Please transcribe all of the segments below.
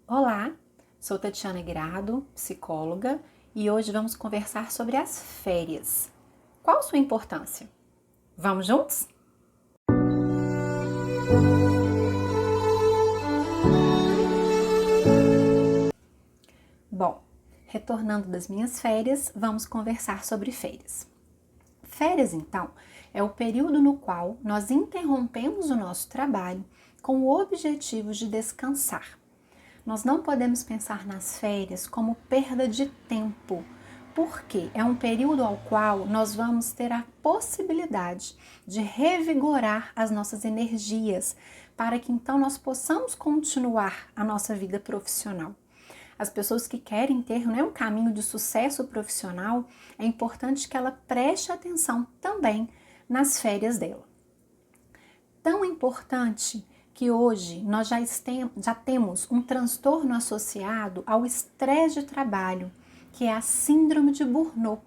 Olá, sou Tatiana Guirado, psicóloga, e hoje vamos conversar sobre as férias. Qual sua importância? Vamos juntos? Bom, retornando das minhas férias, vamos conversar sobre férias. Férias, então, é o período no qual nós interrompemos o nosso trabalho com o objetivo de descansar. Nós não podemos pensar nas férias como perda de tempo, porque é um período ao qual nós vamos ter a possibilidade de revigorar as nossas energias, para que então nós possamos continuar a nossa vida profissional. As pessoas que querem ter, um caminho de sucesso profissional, é importante que ela preste atenção também nas férias dela. Tão importante que hoje nós já temos um transtorno associado ao estresse de trabalho, que é a síndrome de Burnout,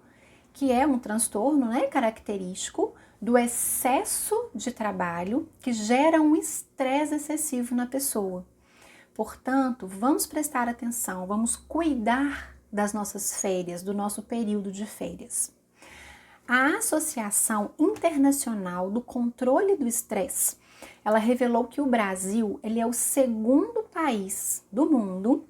que é um transtorno, característico do excesso de trabalho que gera um estresse excessivo na pessoa. Portanto, vamos prestar atenção, vamos cuidar das nossas férias, do nosso período de férias. A Associação Internacional do Controle do Estresse, ela revelou que o Brasil ele é o segundo país do mundo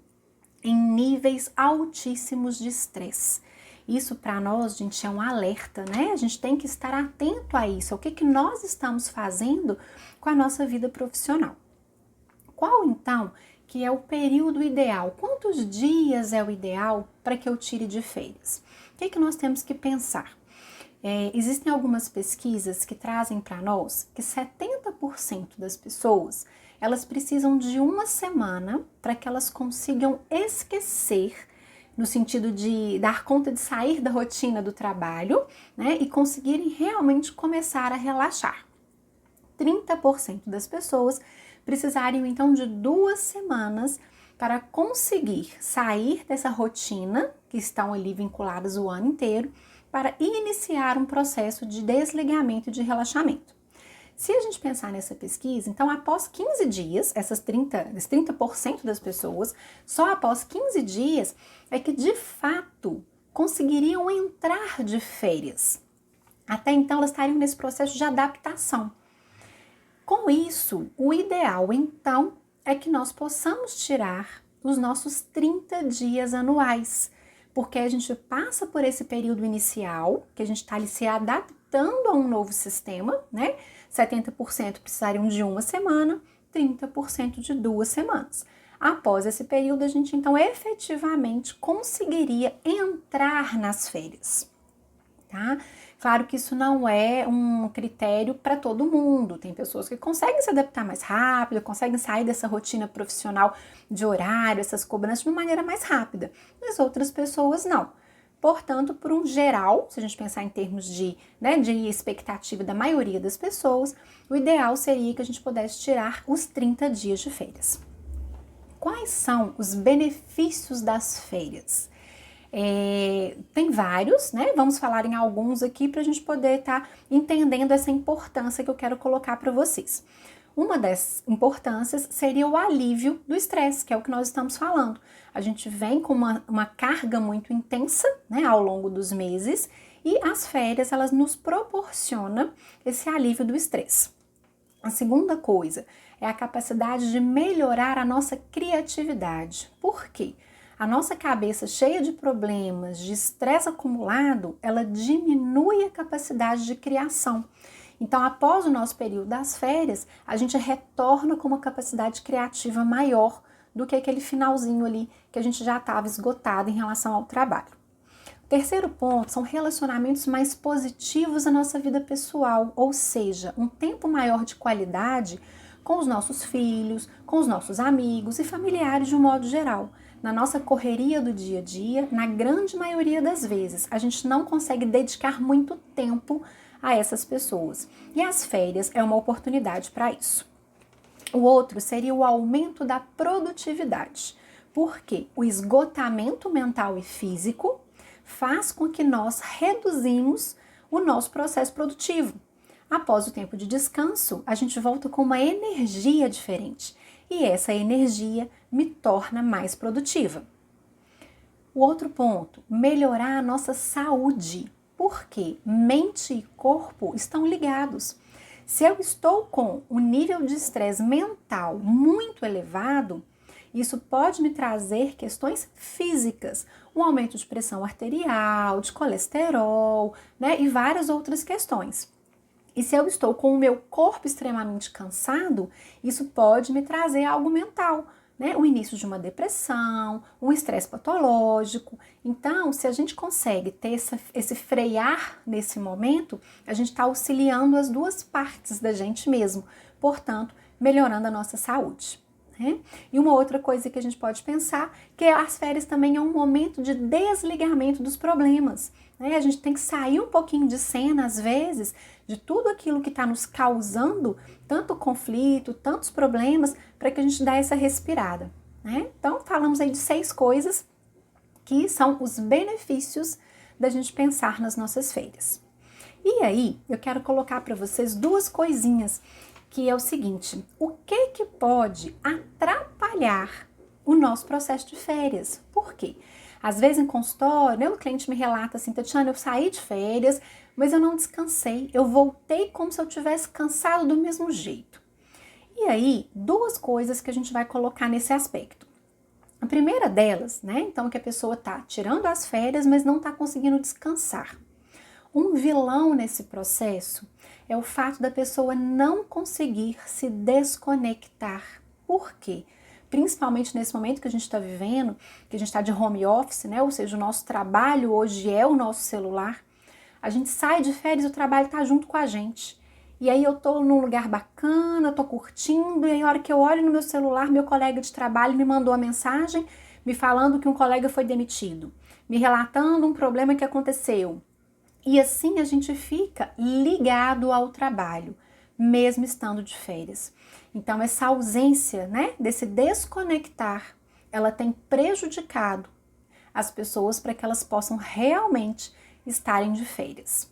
em níveis altíssimos de estresse. Isso para nós, gente, é um alerta, né? A gente tem que estar atento a isso. O que nós estamos fazendo com a nossa vida profissional? Qual, então, que é o período ideal? Quantos dias é o ideal para que eu tire de férias? O que nós temos que pensar? Existem algumas pesquisas que trazem para nós que 70% das pessoas elas precisam de uma semana para que elas consigam esquecer, no sentido de dar conta de sair da rotina do trabalho, né, e conseguirem realmente começar a relaxar. 30% das pessoas precisariam então de 2 semanas para conseguir sair dessa rotina que estão ali vinculadas o ano inteiro, para iniciar um processo de desligamento e de relaxamento. Se a gente pensar nessa pesquisa, então após 15 dias, esses 30% das pessoas, só após 15 dias é que de fato conseguiriam entrar de férias. Até então elas estariam nesse processo de adaptação. Com isso, o ideal então é que nós possamos tirar os nossos 30 dias anuais, porque a gente passa por esse período inicial, que a gente está ali se adaptando a um novo sistema, né? 70% precisariam de uma semana, 30% de 2 semanas. Após esse período, a gente então efetivamente conseguiria entrar nas férias, tá? Claro que isso não é um critério para todo mundo. Tem pessoas que conseguem se adaptar mais rápido, conseguem sair dessa rotina profissional de horário, essas cobranças de uma maneira mais rápida, mas outras pessoas não. Portanto, por um geral, se a gente pensar em termos de expectativa da maioria das pessoas, o ideal seria que a gente pudesse tirar os 30 dias de férias. Quais são os benefícios das férias? Tem vários, né? Vamos falar em alguns aqui para a gente poder estar entendendo essa importância que eu quero colocar para vocês. Uma das importâncias seria o alívio do estresse, que é o que nós estamos falando. A gente vem com uma carga muito intensa, né, ao longo dos meses, e as férias elas nos proporcionam esse alívio do estresse. A segunda coisa é a capacidade de melhorar a nossa criatividade. Por quê? A nossa cabeça cheia de problemas, de estresse acumulado, ela diminui a capacidade de criação. Então, após o nosso período das férias, a gente retorna com uma capacidade criativa maior do que aquele finalzinho ali que a gente já estava esgotado em relação ao trabalho. O terceiro ponto são relacionamentos mais positivos na nossa vida pessoal, ou seja, um tempo maior de qualidade com os nossos filhos, com os nossos amigos e familiares de um modo geral. Na nossa correria do dia a dia, na grande maioria das vezes, a gente não consegue dedicar muito tempo a essas pessoas. E as férias é uma oportunidade para isso. O outro seria o aumento da produtividade, porque o esgotamento mental e físico faz com que nós reduzimos o nosso processo produtivo. Após o tempo de descanso, a gente volta com uma energia diferente. e essa energia me torna mais produtiva. O outro ponto, melhorar a nossa saúde, porque mente e corpo estão ligados. Se eu estou com um nível de estresse mental muito elevado, isso pode me trazer questões físicas, um aumento de pressão arterial, de colesterol, né, e várias outras questões. E se eu estou com o meu corpo extremamente cansado, isso pode me trazer algo mental, né? O início de uma depressão, um estresse patológico. Então, se a gente consegue ter esse frear nesse momento, a gente está auxiliando as duas partes da gente mesmo, portanto, melhorando a nossa saúde. Né? E uma outra coisa que a gente pode pensar, que as férias também é um momento de desligamento dos problemas. Né? A gente tem que sair um pouquinho de cena, às vezes, de tudo aquilo que está nos causando tanto conflito, tantos problemas, para que a gente dê essa respirada. Né? Então, falamos aí de 6 coisas que são os benefícios da gente pensar nas nossas férias. E aí, eu quero colocar para vocês 2 coisinhas, que é o seguinte: o que pode atrapalhar o nosso processo de férias? Por quê? Às vezes em consultório, né, o cliente me relata assim: Tatiana, eu saí de férias, mas eu não descansei, eu voltei como se eu tivesse cansado do mesmo jeito. E aí, 2 coisas que a gente vai colocar nesse aspecto. A primeira delas, né, então que a pessoa tá tirando as férias, mas não tá conseguindo descansar. Um vilão nesse processo é o fato da pessoa não conseguir se desconectar. Por quê? Principalmente nesse momento que a gente está vivendo, que a gente está de home office, né? Ou seja, o nosso trabalho hoje é o nosso celular. A gente sai de férias e o trabalho está junto com a gente. E aí eu tô num lugar bacana, tô curtindo, e aí a hora que eu olho no meu celular, meu colega de trabalho me mandou a mensagem me falando que um colega foi demitido, me relatando um problema que aconteceu. E assim a gente fica ligado ao trabalho, mesmo estando de férias. Então essa ausência, né, desse desconectar, ela tem prejudicado as pessoas para que elas possam realmente estarem de férias.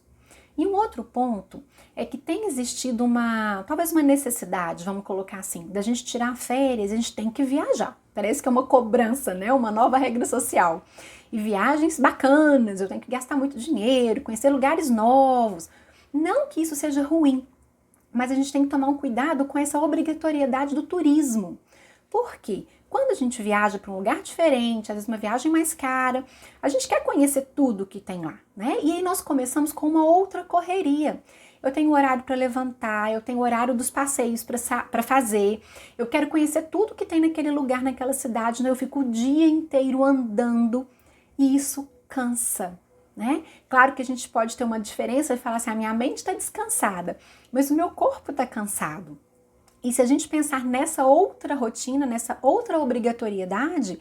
E um outro ponto é que tem existido talvez uma necessidade, vamos colocar assim, da gente tirar férias, a gente tem que viajar. Parece que é uma cobrança, né? Uma nova regra social. E viagens bacanas, eu tenho que gastar muito dinheiro, conhecer lugares novos. Não que isso seja ruim, mas a gente tem que tomar um cuidado com essa obrigatoriedade do turismo. Por quê? Quando a gente viaja para um lugar diferente, às vezes uma viagem mais cara, a gente quer conhecer tudo que tem lá, né? E aí nós começamos com uma outra correria. Eu tenho horário para levantar, eu tenho horário dos passeios para fazer, eu quero conhecer tudo que tem naquele lugar, naquela cidade, né? Eu fico o dia inteiro andando e isso cansa, né? Claro que a gente pode ter uma diferença e falar assim, a minha mente está descansada, mas o meu corpo está cansado. E se a gente pensar nessa outra rotina, nessa outra obrigatoriedade,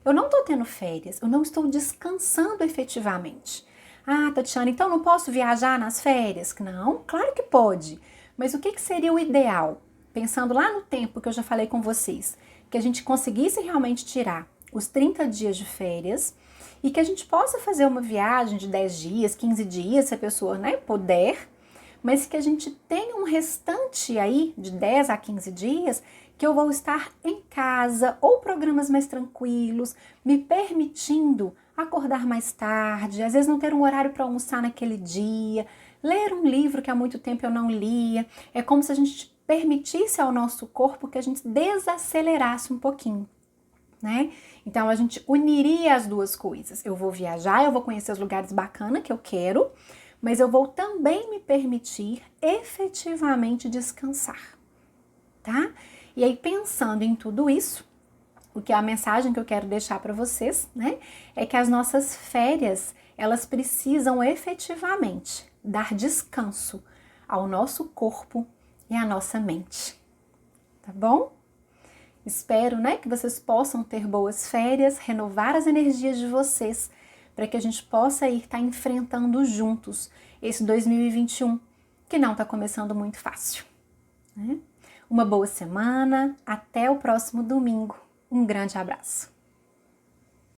eu não estou tendo férias, eu não estou descansando efetivamente. Ah, Tatiana, então não posso viajar nas férias? Não, claro que pode. Mas o que seria o ideal? Pensando lá no tempo que eu já falei com vocês, que a gente conseguisse realmente tirar os 30 dias de férias e que a gente possa fazer uma viagem de 10 dias, 15 dias, se a pessoa, né, puder, mas que a gente tenha um restante aí de 10 a 15 dias que eu vou estar em casa ou programas mais tranquilos, me permitindo acordar mais tarde, às vezes não ter um horário para almoçar naquele dia, ler um livro que há muito tempo eu não lia. É como se a gente permitisse ao nosso corpo que a gente desacelerasse um pouquinho, né? Então a gente uniria as 2 coisas. Eu vou viajar, eu vou conhecer os lugares bacanas que eu quero, mas eu vou também me permitir efetivamente descansar, tá? E aí, pensando em tudo isso, o que é a mensagem que eu quero deixar para vocês, né, é que as nossas férias, elas precisam efetivamente dar descanso ao nosso corpo e à nossa mente, tá bom? Espero, né, que vocês possam ter boas férias, renovar as energias de vocês, para que a gente possa estar enfrentando juntos esse 2021, que não está começando muito fácil, né? Uma boa semana, até o próximo domingo. Um grande abraço.